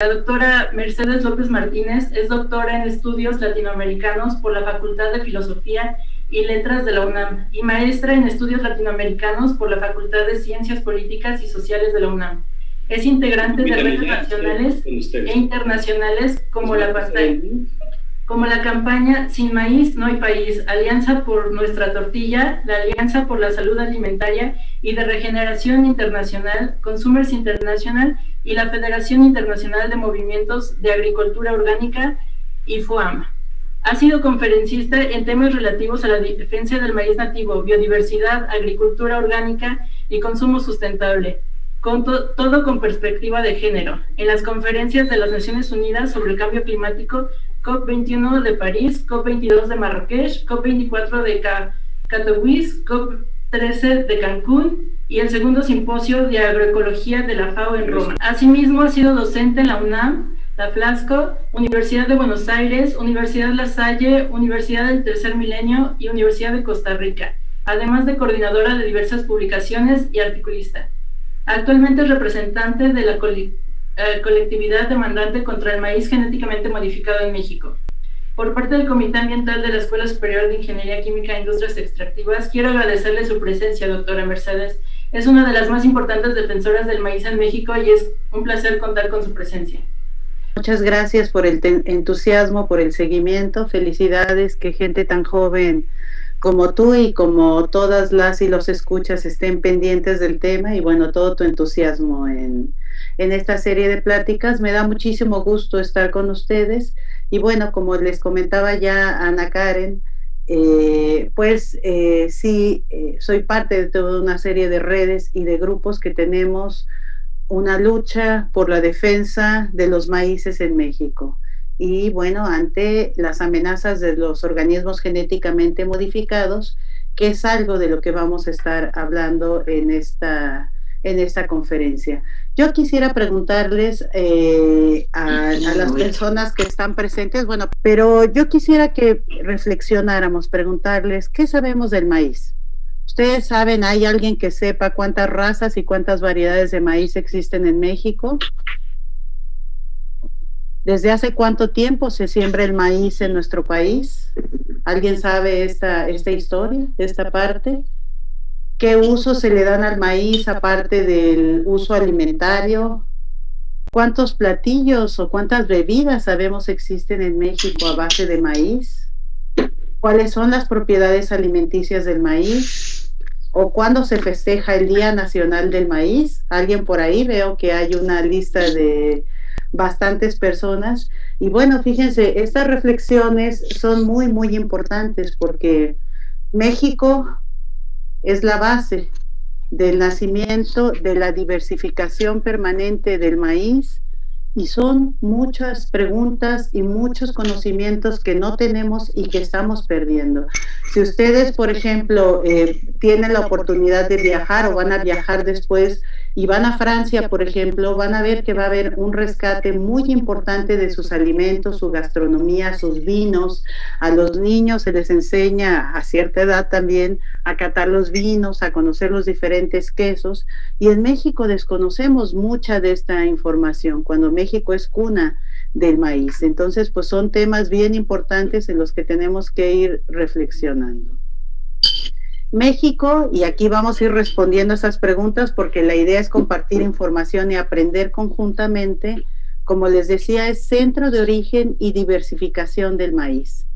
La doctora Mercedes López Martínez es doctora en Estudios Latinoamericanos por la Facultad de Filosofía y Letras de la UNAM y maestra en Estudios Latinoamericanos por la Facultad de Ciencias Políticas y Sociales de la UNAM. Es integrante de redes nacionales e internacionales como la campaña Sin Maíz No Hay País, Alianza por Nuestra Tortilla, la Alianza por la Salud Alimentaria y de Regeneración Internacional, Consumers International y la Federación Internacional de Movimientos de Agricultura Orgánica y FOAM. Ha sido conferencista en temas relativos a la defensa del maíz nativo, biodiversidad, agricultura orgánica y consumo sustentable, todo con perspectiva de género, en las conferencias de las Naciones Unidas sobre el cambio climático, COP21 de París, COP22 de Marrakech, COP24 de Katowice, COP13 de Cancún y el segundo simposio de agroecología de la FAO en Roma. Asimismo, ha sido docente en la UNAM, la FLASCO, Universidad de Buenos Aires, Universidad La Salle, Universidad del Tercer Milenio y Universidad de Costa Rica, además de coordinadora de diversas publicaciones y articulista. Actualmente es representante de la colectividad demandante contra el maíz genéticamente modificado en México. Por parte del Comité Ambiental de la Escuela Superior de Ingeniería Química e Industrias Extractivas, quiero agradecerle su presencia, doctora Mercedes. Es una de las más importantes defensoras del maíz en México y es un placer contar con su presencia. Muchas gracias por el entusiasmo, por el seguimiento. Felicidades que gente tan joven como tú y como todas las y los escuchas estén pendientes del tema y bueno, todo tu entusiasmo en esta serie de pláticas. Me da muchísimo gusto estar con ustedes y bueno, como les comentaba ya Ana Karen, soy parte de toda una serie de redes y de grupos que tenemos una lucha por la defensa de los maíces en México. Y bueno, ante las amenazas de los organismos genéticamente modificados, que es algo de lo que vamos a estar hablando en esta conferencia. Yo quisiera preguntarles a las personas que están presentes, bueno, pero yo quisiera que reflexionáramos, preguntarles, ¿qué sabemos del maíz? ¿Ustedes saben, hay alguien que sepa cuántas razas y cuántas variedades de maíz existen en México? ¿Desde hace cuánto tiempo se siembra el maíz en nuestro país? ¿Alguien sabe esta historia, esta parte? ¿Qué uso se le dan al maíz aparte del uso alimentario? ¿Cuántos platillos o cuántas bebidas sabemos existen en México a base de maíz? ¿Cuáles son las propiedades alimenticias del maíz? ¿O cuándo se festeja el Día Nacional del Maíz? Alguien por ahí, veo que hay una lista de bastantes personas. Y bueno, fíjense, estas reflexiones son muy, muy importantes porque México es la base del nacimiento, de la diversificación permanente del maíz, y son muchas preguntas y muchos conocimientos que no tenemos y que estamos perdiendo. Si ustedes, por ejemplo, tienen la oportunidad de viajar o van a viajar después y van a Francia, por ejemplo, van a ver que va a haber un rescate muy importante de sus alimentos, su gastronomía, sus vinos. A los niños se les enseña a cierta edad también a catar los vinos, a conocer los diferentes quesos, y en México desconocemos mucha de esta información, cuando México es cuna del maíz. Entonces, pues son temas bien importantes en los que tenemos que ir reflexionando. México, y aquí vamos a ir respondiendo a esas preguntas porque la idea es compartir información y aprender conjuntamente. Como les decía, es centro de origen y diversificación del maíz.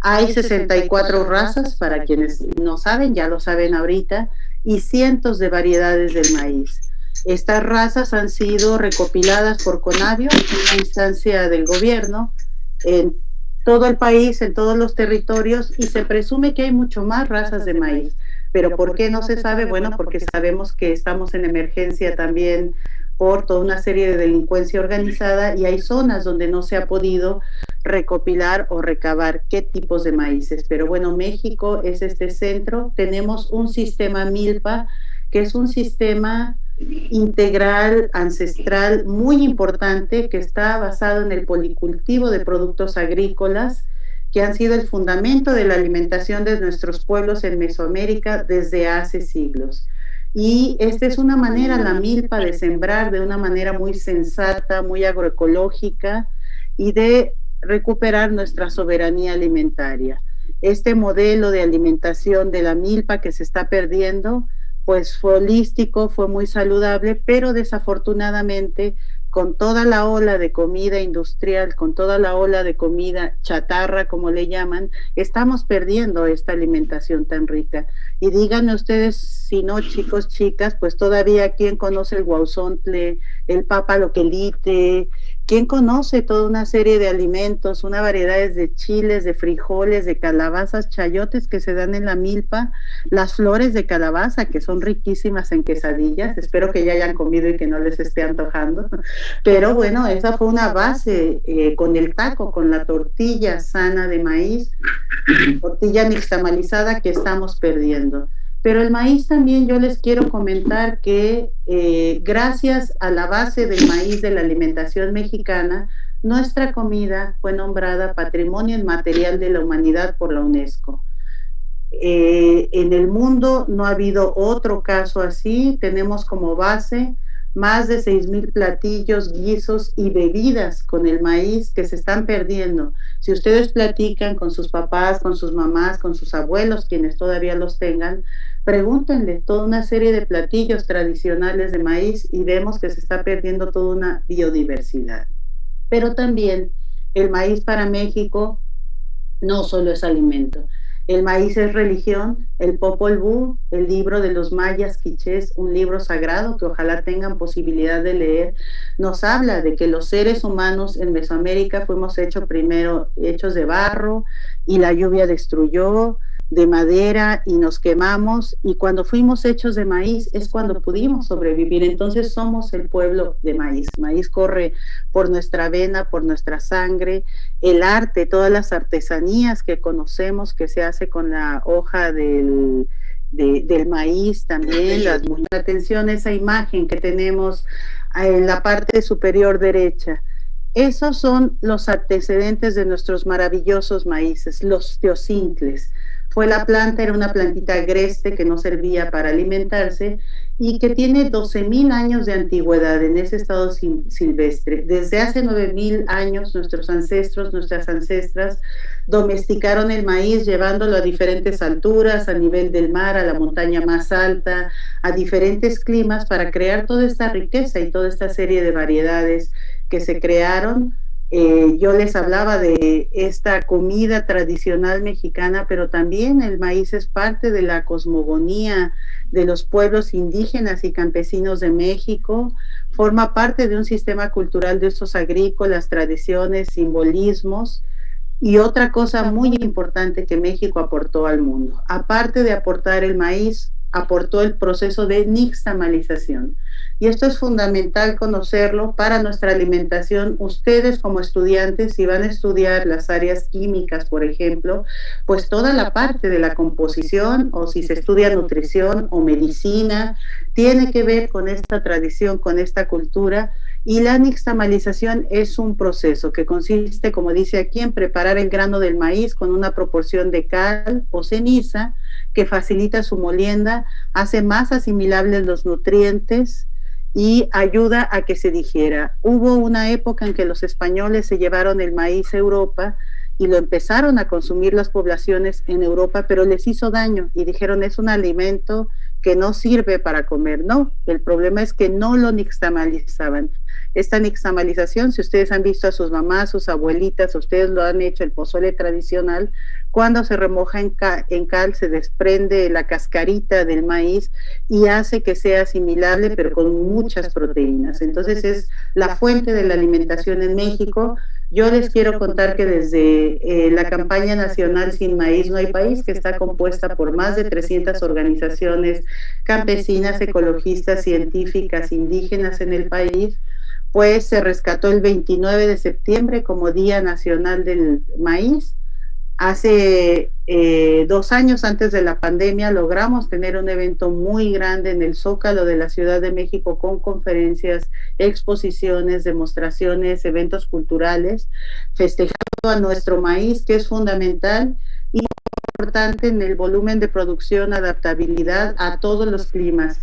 Hay 64 razas, para quienes no saben, ya lo saben ahorita, y cientos de variedades del maíz. Estas razas han sido recopiladas por Conavio, una instancia del gobierno, en todo el país, en todos los territorios, y se presume que hay mucho más razas de maíz. ¿Pero por qué no se sabe? Bueno, porque sabemos que estamos en emergencia también por toda una serie de delincuencia organizada y hay zonas donde no se ha podido recopilar o recabar qué tipos de maíces. Pero bueno, México es este centro. Tenemos un sistema milpa, que es un sistema integral, ancestral, muy importante, que está basado en el policultivo de productos agrícolas, que han sido el fundamento de la alimentación de nuestros pueblos en Mesoamérica desde hace siglos. Y esta es una manera, la milpa, de sembrar de una manera muy sensata, muy agroecológica y de recuperar nuestra soberanía alimentaria. Este modelo de alimentación de la milpa que se está perdiendo, pues fue holístico, fue muy saludable, pero desafortunadamente con toda la ola de comida industrial, con toda la ola de comida chatarra, como le llaman, estamos perdiendo esta alimentación tan rica. Y díganme ustedes, si no, chicos, chicas, pues todavía quién conoce el guauzontle, el papaloquelite, quién conoce toda una serie de alimentos, una variedades de chiles, de frijoles, de calabazas, chayotes que se dan en la milpa, las flores de calabaza que son riquísimas en quesadillas, espero que ya hayan comido y que no les esté antojando, pero bueno, esa fue una base con el taco, con la tortilla sana de maíz, tortilla nixtamalizada que estamos perdiendo. Pero el maíz también yo les quiero comentar que gracias a la base del maíz de la alimentación mexicana, nuestra comida fue nombrada Patrimonio Inmaterial de la Humanidad por la UNESCO. En el mundo no ha habido otro caso así, tenemos como base más de 6,000 platillos, guisos y bebidas con el maíz que se están perdiendo. Si ustedes platican con sus papás, con sus mamás, con sus abuelos, quienes todavía los tengan, pregúntenle toda una serie de platillos tradicionales de maíz y vemos que se está perdiendo toda una biodiversidad. Pero también el maíz para México no solo es alimento. El maíz es religión, el Popol Vuh, el libro de los mayas quichés, un libro sagrado que ojalá tengan posibilidad de leer, nos habla de que los seres humanos en Mesoamérica fuimos hechos primero hechos de barro y la lluvia destruyó, de madera y nos quemamos, y cuando fuimos hechos de maíz es cuando pudimos sobrevivir. Entonces somos el pueblo de maíz. Maíz corre por nuestra vena, por nuestra sangre. El arte, todas las artesanías que conocemos que se hace con la hoja del maíz también, atención a esa imagen que tenemos en la parte superior derecha. Esos son los antecedentes de nuestros maravillosos maíces, los teocintles. Fue la planta, era una plantita agreste que no servía para alimentarse y que tiene 12,000 años de antigüedad en ese estado silvestre. Desde hace 9,000 años nuestros ancestros, nuestras ancestras domesticaron el maíz llevándolo a diferentes alturas, a nivel del mar, a la montaña más alta, a diferentes climas para crear toda esta riqueza y toda esta serie de variedades que se crearon. Yo les hablaba de esta comida tradicional mexicana, pero también el maíz es parte de la cosmogonía de los pueblos indígenas y campesinos de México, forma parte de un sistema cultural de usos agrícolas, tradiciones, simbolismos. Y otra cosa muy importante que México aportó al mundo, aparte de aportar el maíz, aportó el proceso de nixtamalización. Y esto es fundamental conocerlo para nuestra alimentación. Ustedes como estudiantes, si van a estudiar las áreas químicas, por ejemplo, pues toda la parte de la composición, o si se estudia nutrición o medicina, tiene que ver con esta tradición, con esta cultura. Y la nixtamalización es un proceso que consiste, como dice aquí, en preparar el grano del maíz con una proporción de cal o ceniza que facilita su molienda, hace más asimilables los nutrientes y ayuda a que se digiera. Hubo una época en que los españoles se llevaron el maíz a Europa y lo empezaron a consumir las poblaciones en Europa, pero les hizo daño y dijeron es un alimento que no sirve para comer. No, el problema es que no lo nixtamalizaban. Esta nixtamalización, si ustedes han visto a sus mamás, sus abuelitas, ustedes lo han hecho, el pozole tradicional, cuando se remoja en cal se desprende la cascarita del maíz y hace que sea asimilable, pero con muchas proteínas. Entonces es la fuente de la alimentación en México. Yo les quiero contar que desde la campaña nacional Sin Maíz No Hay País, que está compuesta por más de 300 organizaciones campesinas, ecologistas, científicas, indígenas en el país, pues se rescató el 29 de septiembre como Día Nacional del Maíz. Hace 2 años antes de la pandemia logramos tener un evento muy grande en el Zócalo de la Ciudad de México con conferencias, exposiciones, demostraciones, eventos culturales, festejando a nuestro maíz que es fundamental y importante en el volumen de producción, adaptabilidad a todos los climas,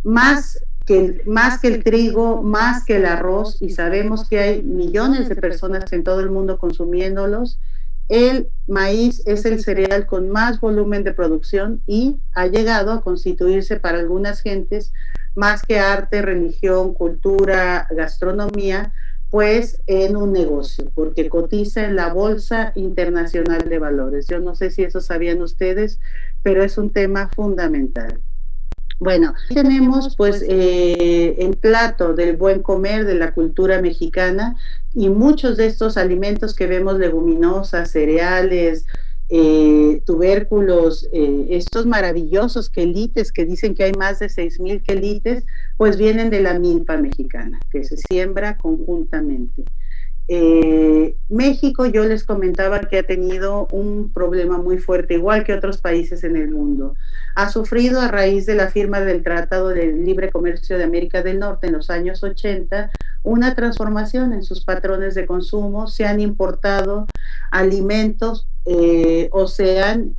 más que el trigo, más que el arroz, y sabemos que hay millones de personas en todo el mundo consumiéndolos. El maíz es el cereal con más volumen de producción y ha llegado a constituirse para algunas gentes, más que arte, religión, cultura, gastronomía, pues en un negocio, porque cotiza en la Bolsa Internacional de Valores. Yo no sé si eso sabían ustedes, pero es un tema fundamental. Bueno, tenemos pues el plato del buen comer de la cultura mexicana, y muchos de estos alimentos que vemos, leguminosas, cereales, tubérculos, estos maravillosos quelites, que dicen que hay más de 6,000 quelites, pues vienen de la milpa mexicana, que se siembra conjuntamente. México, yo les comentaba que ha tenido un problema muy fuerte, igual que otros países en el mundo. Ha sufrido, a raíz de la firma del Tratado de Libre Comercio de América del Norte en los años 80, una transformación en sus patrones de consumo. Se han importado alimentos o se han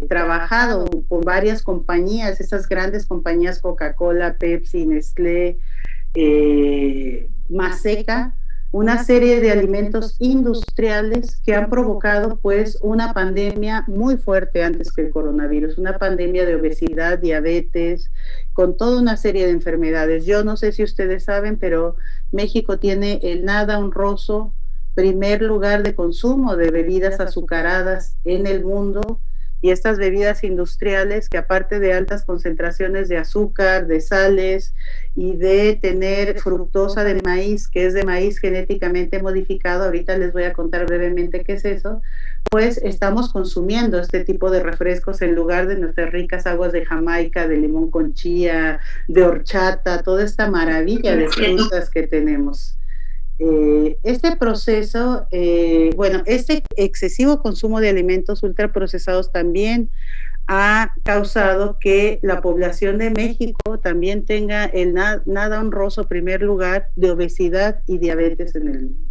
trabajado por varias compañías, esas grandes compañías Coca-Cola, Pepsi, Nestlé, Maseca, una serie de alimentos industriales que han provocado pues una pandemia muy fuerte antes que el coronavirus, una pandemia de obesidad, diabetes, con toda una serie de enfermedades. Yo no sé si ustedes saben, pero México tiene el nada honroso primer lugar de consumo de bebidas azucaradas en el mundo, y estas bebidas industriales, que aparte de altas concentraciones de azúcar, de sales y de tener fructosa de maíz, que es de maíz genéticamente modificado, ahorita les voy a contar brevemente qué es eso, pues estamos consumiendo este tipo de refrescos en lugar de nuestras ricas aguas de Jamaica, de limón con chía, de horchata, toda esta maravilla de frutas que tenemos. Este proceso, este excesivo consumo de alimentos ultraprocesados también ha causado que la población de México también tenga el nada honroso primer lugar de obesidad y diabetes en el mundo,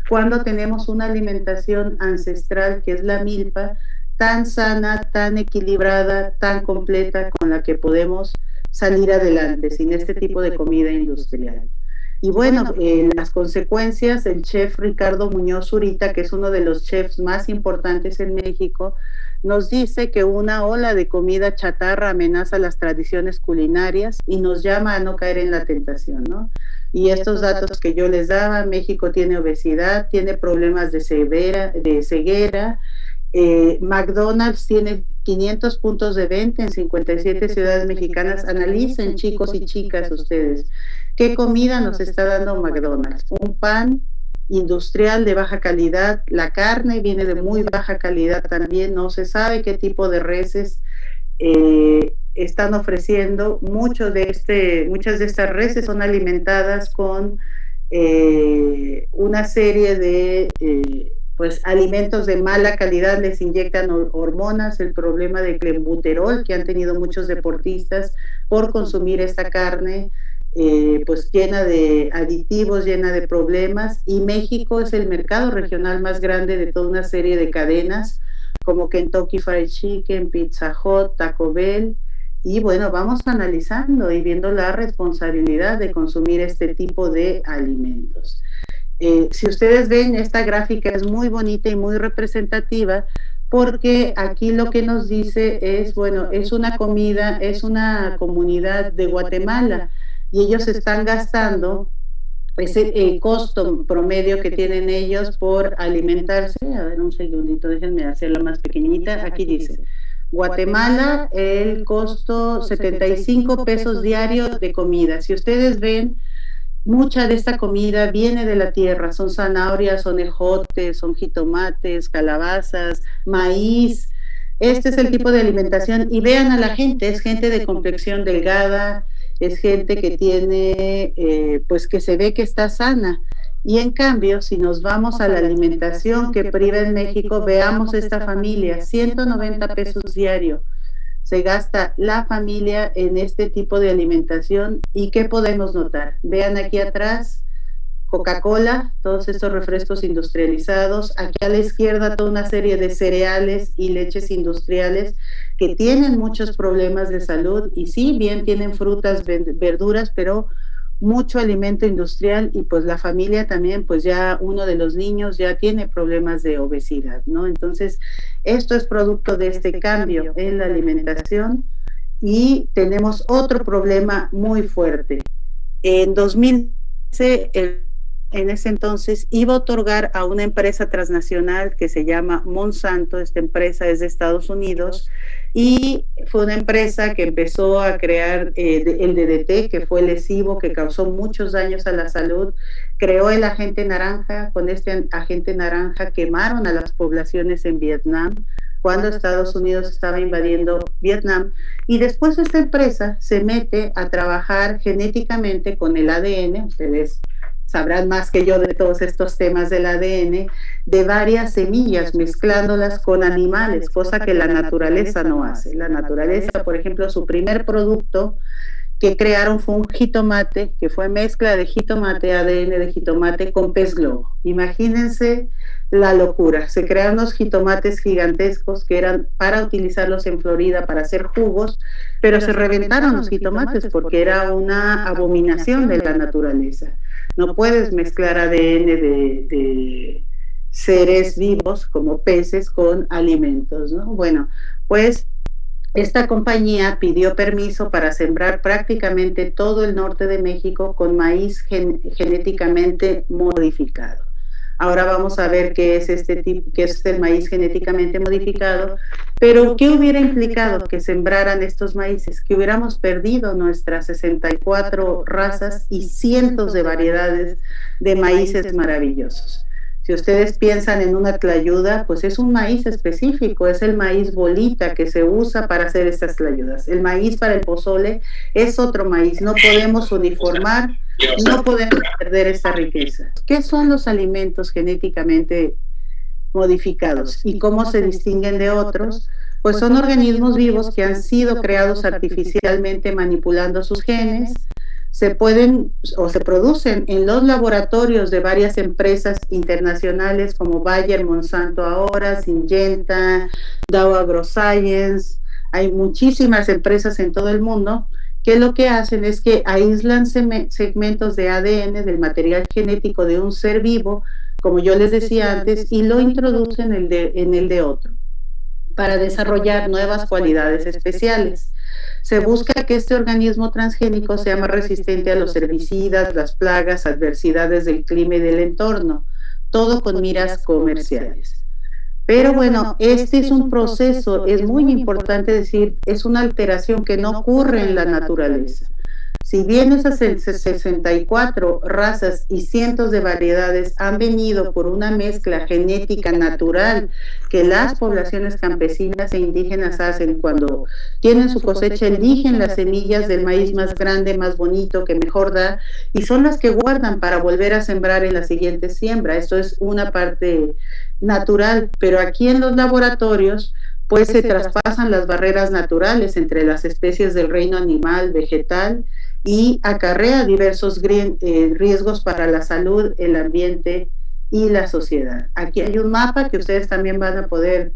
cuando tenemos una alimentación ancestral, que es la milpa, tan sana, tan equilibrada, tan completa, con la que podemos salir adelante sin este tipo de comida industrial. Y bueno, las consecuencias, el chef Ricardo Muñoz Zurita, que es uno de los chefs más importantes en México, nos dice que una ola de comida chatarra amenaza las tradiciones culinarias y nos llama a no caer en la tentación, ¿no? Y estos datos que yo les daba: México tiene obesidad, tiene problemas de ceguera, McDonald's tiene 500 puntos de venta en 57 ciudades mexicanas. Analicen, chicos y chicas, ustedes, ¿qué comida nos está dando McDonald's? Un pan industrial de baja calidad, la carne viene de muy baja calidad también, no se sabe qué tipo de reses están ofreciendo. Muchas de estas reses son alimentadas con una serie de alimentos de mala calidad, les inyectan hormonas, el problema de clenbuterol que han tenido muchos deportistas por consumir esta carne, llena de aditivos, llena de problemas. Y México es el mercado regional más grande de toda una serie de cadenas como Kentucky Fried Chicken, Pizza Hut, Taco Bell. Y bueno, vamos analizando y viendo la responsabilidad de consumir este tipo de alimentos. Si ustedes ven, esta gráfica es muy bonita y muy representativa, porque aquí lo que nos dice es, bueno, es una comunidad de Guatemala, y ellos están gastando ese costo promedio que tienen ellos por alimentarse. A ver, un segundito, déjenme hacerla más pequeñita. Aquí dice, Guatemala, el costo 75 pesos diarios de comida. Si ustedes ven, mucha de esta comida viene de la tierra, son zanahorias, son ejotes, son jitomates, calabazas, maíz. Este es el tipo de alimentación, y vean a la gente, es gente de complexión delgada, es gente que tiene, que se ve que está sana. Y en cambio, si nos vamos a la alimentación que priva en México, veamos esta familia, 190 pesos diario. Se gasta la familia en este tipo de alimentación. ¿Y qué podemos notar? Vean aquí atrás Coca-Cola, todos estos refrescos industrializados, aquí a la izquierda toda una serie de cereales y leches industriales que tienen muchos problemas de salud y sí, bien tienen frutas, verduras, pero mucho alimento industrial y pues la familia también, pues ya uno de los niños ya tiene problemas de obesidad, ¿no? Entonces, esto es producto de este cambio en la alimentación y tenemos otro problema muy fuerte. En 2013, en ese entonces, iba a otorgar a una empresa transnacional que se llama Monsanto, esta empresa es de Estados Unidos, y fue una empresa que empezó a crear el DDT, que fue lesivo, que causó muchos daños a la salud, creó el agente naranja, con este agente naranja quemaron a las poblaciones en Vietnam, cuando Estados Unidos estaba invadiendo Vietnam, y después esta empresa se mete a trabajar genéticamente con el ADN, ustedes sabrán más que yo de todos estos temas del ADN, de varias semillas, mezclándolas con animales, cosa que la naturaleza no hace. La naturaleza, por ejemplo, su primer producto que crearon fue un jitomate, que fue mezcla de jitomate, ADN de jitomate con pez globo. Imagínense la locura. Se crearon unos jitomates gigantescos que eran para utilizarlos en Florida para hacer jugos, pero se reventaron los jitomates porque era una abominación de la naturaleza. No puedes mezclar ADN de seres vivos como peces con alimentos, ¿no? Bueno, pues esta compañía pidió permiso para sembrar prácticamente todo el norte de México con maíz genéticamente modificado. Ahora vamos a ver qué es qué es el maíz genéticamente modificado, pero ¿qué hubiera implicado que sembraran estos maíces? Que hubiéramos perdido nuestras 64 razas y cientos de variedades de maíces maravillosos. Si ustedes piensan en una tlayuda, pues es un maíz específico, es el maíz bolita que se usa para hacer estas tlayudas. El maíz para el pozole es otro maíz, no podemos uniformar, no podemos perder esta riqueza. ¿Qué son los alimentos genéticamente modificados y cómo se distinguen de otros? Pues son organismos vivos que han sido creados artificialmente manipulando sus genes, se pueden o se producen en los laboratorios de varias empresas internacionales como Bayer, Monsanto ahora, Syngenta, Dow AgroScience. Hay muchísimas empresas en todo el mundo que lo que hacen es que aíslan segmentos de ADN del material genético de un ser vivo, como yo les decía antes, y lo introducen en el de otro para desarrollar nuevas cualidades especiales. Se busca que este organismo transgénico sea más resistente a los herbicidas, las plagas, adversidades del clima y del entorno, todo con miras comerciales. Pero bueno, este es un proceso, es muy importante decir, es una alteración que no ocurre en la naturaleza. Si bien esas 64 razas y cientos de variedades han venido por una mezcla genética natural que las poblaciones campesinas e indígenas hacen cuando tienen su cosecha, eligen las semillas del maíz más grande, más bonito, que mejor da, y son las que guardan para volver a sembrar en la siguiente siembra. Esto es una parte natural, pero aquí en los laboratorios pues se traspasan las barreras naturales entre las especies del reino animal, vegetal, y acarrea diversos riesgos para la salud, el ambiente y la sociedad. Aquí hay un mapa que ustedes también van a poder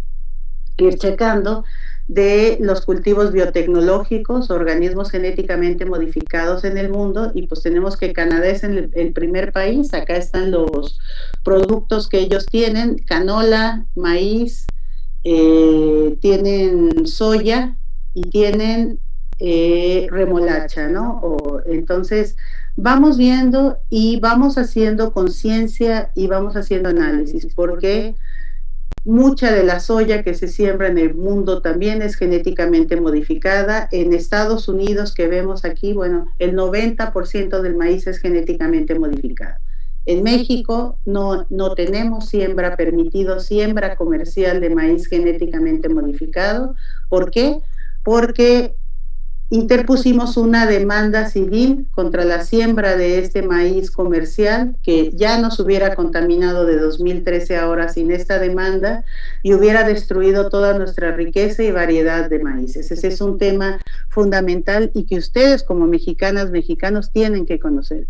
ir checando de los cultivos biotecnológicos, organismos genéticamente modificados en el mundo, y pues tenemos que Canadá es el primer país. Acá están los productos que ellos tienen: canola, maíz, tienen soya y tienen remolacha, ¿no? Entonces vamos viendo y vamos haciendo conciencia y vamos haciendo análisis, porque mucha de la soya que se siembra en el mundo también es genéticamente modificada. En Estados Unidos, que vemos aquí, bueno, el 90% del maíz es genéticamente modificado. En México no tenemos siembra comercial de maíz genéticamente modificado. ¿Por qué? Porque interpusimos una demanda civil contra la siembra de este maíz comercial, que ya nos hubiera contaminado de 2013 ahora sin esta demanda y hubiera destruido toda nuestra riqueza y variedad de maíces. Ese es un tema fundamental y que ustedes como mexicanas, mexicanos tienen que conocer.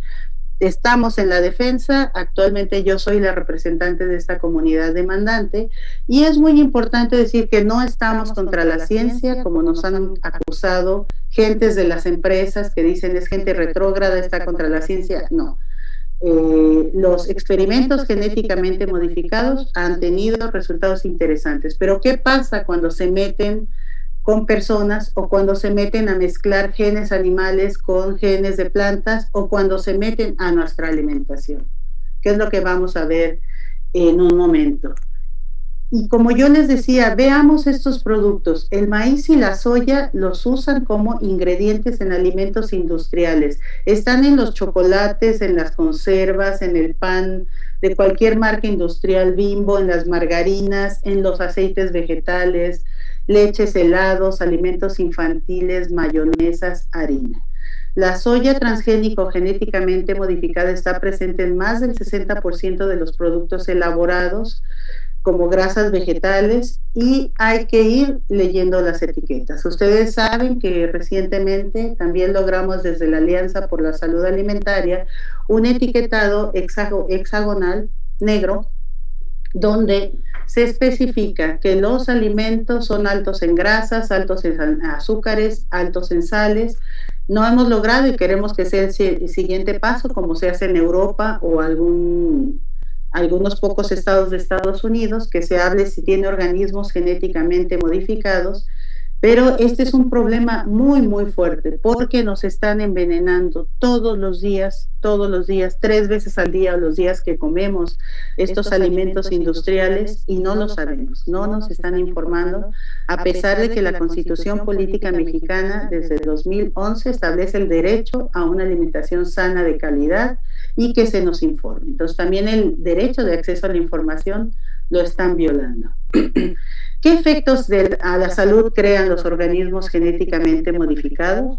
estamos en la defensa. Actualmente yo soy la representante de esta comunidad demandante y es muy importante decir que no estamos contra la ciencia, como nos han acusado gentes de las empresas que dicen es gente retrógrada, está contra la ciencia. No. Los experimentos genéticamente modificados han tenido resultados interesantes, pero ¿qué pasa cuando se meten con personas o cuando se meten a mezclar genes animales con genes de plantas o cuando se meten a nuestra alimentación? ¿Qué es lo que vamos a ver en un momento? Y como yo les decía, veamos estos productos. El maíz y la soya los usan como ingredientes en alimentos industriales. Están en los chocolates, en las conservas, en el pan de cualquier marca industrial, Bimbo, en las margarinas, en los aceites vegetales, leches, helados, alimentos infantiles, mayonesas, harina. La soya transgénico genéticamente modificada está presente en más del 60% de los productos elaborados como grasas vegetales, y hay que ir leyendo las etiquetas. Ustedes saben que recientemente también logramos desde la Alianza por la Salud Alimentaria un etiquetado hexagonal negro donde se especifica que los alimentos son altos en grasas, altos en azúcares, altos en sales. No hemos logrado y queremos que sea el siguiente paso, como se hace en Europa o algunos pocos estados de Estados Unidos, que se hable si tiene organismos genéticamente modificados, pero este es un problema muy, muy fuerte, porque nos están envenenando todos los días, 3 veces al día, los días que comemos estos alimentos industriales, y no lo sabemos, no nos están informando, a pesar de que la Constitución Política Mexicana desde 2011 establece el derecho a una alimentación sana de calidad y que se nos informe. Entonces también el derecho de acceso a la información lo están violando. ¿Qué efectos a la salud crean los organismos genéticamente modificados?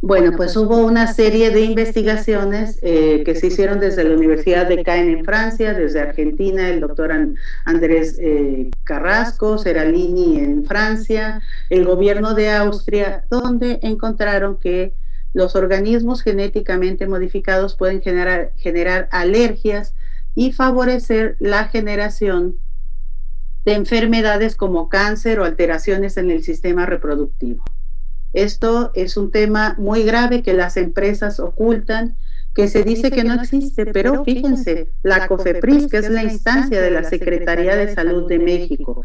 Bueno, pues hubo una serie de investigaciones que se hicieron desde la Universidad de Caen en Francia, desde Argentina, el doctor Andrés Carrasco, Seralini en Francia, el gobierno de Austria, donde encontraron que los organismos genéticamente modificados pueden generar alergias y favorecer la generación de enfermedades como cáncer o alteraciones en el sistema reproductivo. Esto es un tema muy grave que las empresas ocultan, que se dice que no existe, pero fíjense, la COFEPRIS, que es la instancia de la Secretaría de Salud de México,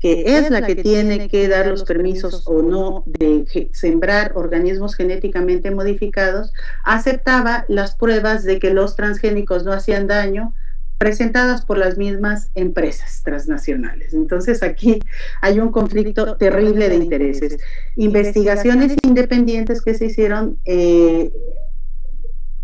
que es la que tiene que dar los permisos o no de sembrar organismos genéticamente modificados, aceptaba las pruebas de que los transgénicos no hacían daño, presentadas por las mismas empresas transnacionales. Entonces aquí hay un conflicto terrible de intereses. Investigaciones independientes que se hicieron,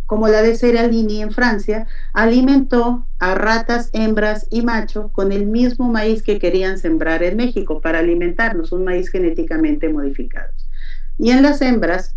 como la de Seralini en Francia, alimentó a ratas, hembras y macho con el mismo maíz que querían sembrar en México para alimentarnos, un maíz genéticamente modificado. Y en las hembras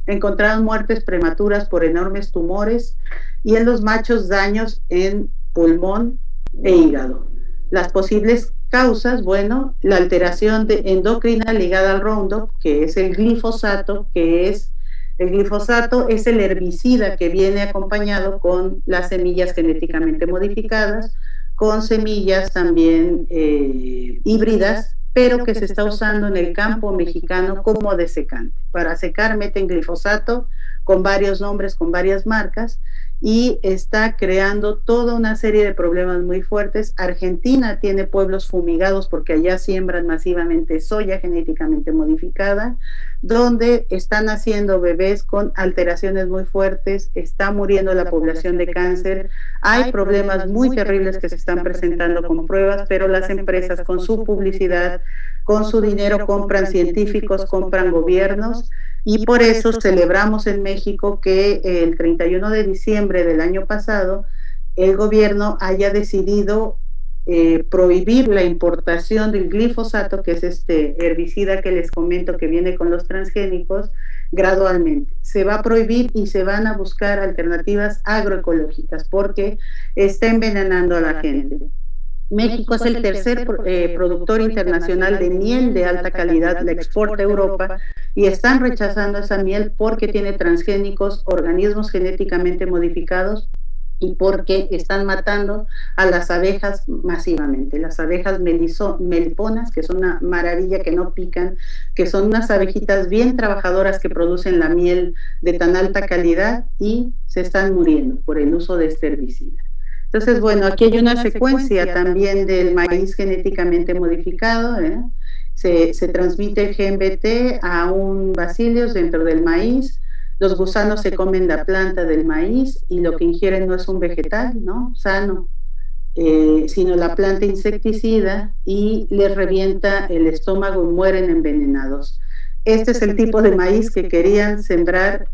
encontraron muertes prematuras por enormes tumores y en los machos daños en pulmón e hígado. Las posibles causas, bueno, la alteración endocrina ligada al Roundup, que es el glifosato, el glifosato es el herbicida que viene acompañado con las semillas genéticamente modificadas, con semillas también híbridas, pero que se está usando en el campo mexicano como desecante. Para secar meten glifosato con varios nombres, con varias marcas, y está creando toda una serie de problemas muy fuertes. Argentina tiene pueblos fumigados porque allá siembran masivamente soya genéticamente modificada, donde están haciendo bebés con alteraciones muy fuertes, está muriendo la población de cáncer, hay problemas muy terribles que se están presentando con pruebas, pero las empresas con su publicidad, con su dinero compran científicos, compran gobiernos, y por eso celebramos en México que el 31 de diciembre del año pasado el gobierno haya decidido prohibir la importación del glifosato, que es este herbicida que les comento que viene con los transgénicos, gradualmente. Se va a prohibir y se van a buscar alternativas agroecológicas porque está envenenando a la gente. México es el tercer productor internacional de miel de alta calidad, la exporta a Europa y están rechazando esa miel porque tiene transgénicos, organismos genéticamente modificados y porque están matando a las abejas masivamente. Las abejas meliponas, que son una maravilla, que no pican, que son unas abejitas bien trabajadoras que producen la miel de tan alta calidad y se están muriendo por el uso de este herbicida. Entonces, bueno, aquí hay una secuencia también del maíz genéticamente modificado, ¿eh? Se transmite el gen BT a un bacillus dentro del maíz. Los gusanos se comen la planta del maíz y lo que ingieren no es un vegetal, ¿no? Sano, sino la planta insecticida y les revienta el estómago y mueren envenenados. Este es el tipo de maíz que querían sembrar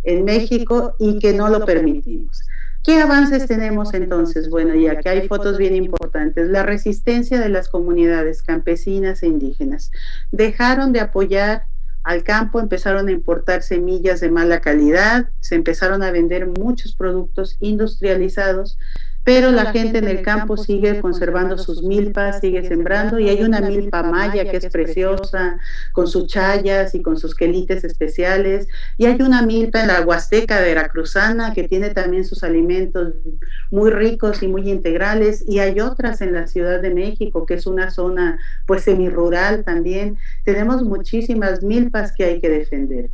en México y que no lo permitimos. ¿Qué avances tenemos entonces? Bueno, y aquí hay fotos bien importantes. La resistencia de las comunidades campesinas e indígenas. Dejaron de apoyar al campo, empezaron a importar semillas de mala calidad, se empezaron a vender muchos productos industrializados, pero la gente en el campo sigue conservando sus milpas, sigue sembrando, y hay una milpa maya que es preciosa, con sus chayas y con sus quelites especiales, y hay una milpa en la Huasteca veracruzana que tiene también sus alimentos muy ricos y muy integrales, y hay otras en la Ciudad de México, que es una zona pues semirural también. Tenemos muchísimas milpas que hay que defender.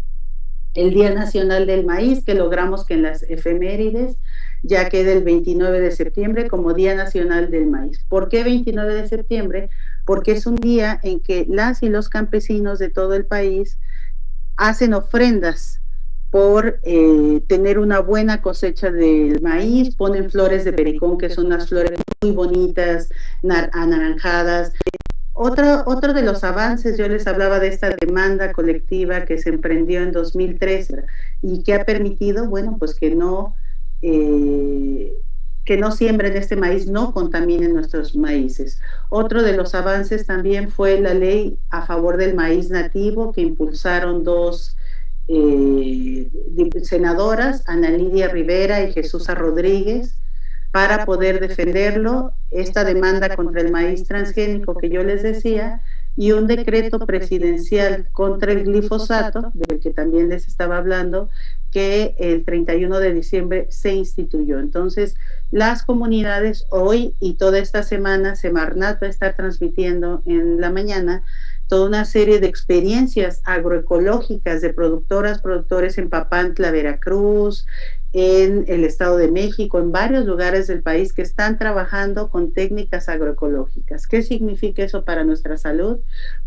El Día Nacional del Maíz, que logramos que en las efemérides ya quede el 29 de septiembre como Día Nacional del Maíz. ¿Por qué 29 de septiembre? Porque es un día en que las y los campesinos de todo el país hacen ofrendas por tener una buena cosecha del maíz, ponen flores de pericón, que son unas flores muy bonitas, anaranjadas. Otro de los avances, yo les hablaba de esta demanda colectiva que se emprendió en 2003 y que ha permitido, bueno, pues que no siembren este maíz, no contaminen nuestros maíces. Otro de los avances también fue la ley a favor del maíz nativo que impulsaron dos senadoras, Ana Lidia Rivera y Jesús Rodríguez, para poder defenderlo, esta demanda contra el maíz transgénico que yo les decía, y un decreto presidencial contra el glifosato, del que también les estaba hablando, que el 31 de diciembre se instituyó. Entonces, las comunidades hoy y toda esta semana, Semarnat va a estar transmitiendo en la mañana toda una serie de experiencias agroecológicas de productores en Papantla, Veracruz, en el Estado de México, en varios lugares del país que están trabajando con técnicas agroecológicas. ¿Qué significa eso para nuestra salud?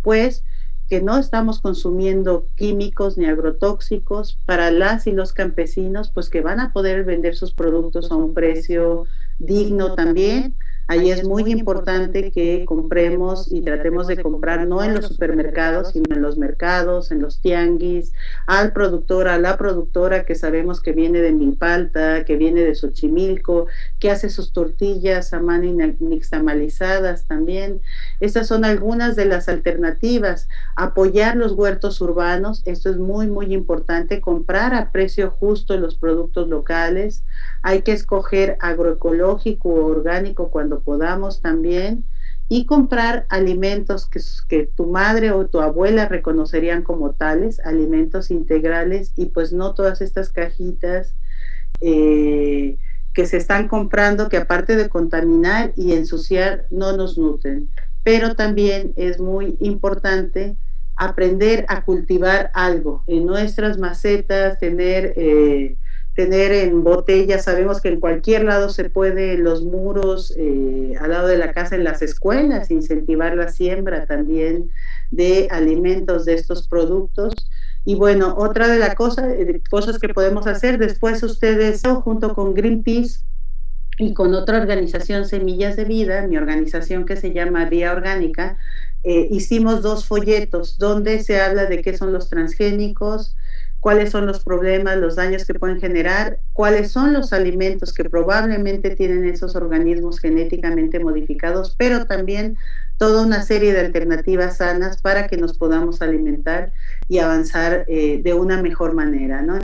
Pues que no estamos consumiendo químicos ni agrotóxicos. Para las y los campesinos, pues que van a poder vender sus productos a un precio digno también. Ahí es muy importante que compremos y tratemos de comprar no en los supermercados, sino en los mercados, en los tianguis, al productor, a la productora que sabemos que viene de Milpalta, que viene de Xochimilco, que hace sus tortillas a mano nixtamalizadas también. Estas son algunas de las alternativas. Apoyar los huertos urbanos, esto es muy, muy importante, comprar a precio justo los productos locales. Hay que escoger agroecológico o orgánico cuando podamos también, y comprar alimentos que tu madre o tu abuela reconocerían como tales, alimentos integrales, y pues no todas estas cajitas que se están comprando, que aparte de contaminar y ensuciar, no nos nutren. Pero también es muy importante aprender a cultivar algo en nuestras macetas, tener en botellas. Sabemos que en cualquier lado se puede, en los muros, al lado de la casa, en las escuelas, incentivar la siembra también de alimentos de estos productos. Y bueno, otra de las cosas que podemos hacer, después ustedes, junto con Greenpeace y con otra organización, Semillas de Vida, mi organización que se llama Vía Orgánica, hicimos 2 folletos donde se habla de qué son los transgénicos, cuáles son los problemas, los daños que pueden generar, cuáles son los alimentos que probablemente tienen esos organismos genéticamente modificados, pero también toda una serie de alternativas sanas para que nos podamos alimentar y avanzar de una mejor manera, ¿no?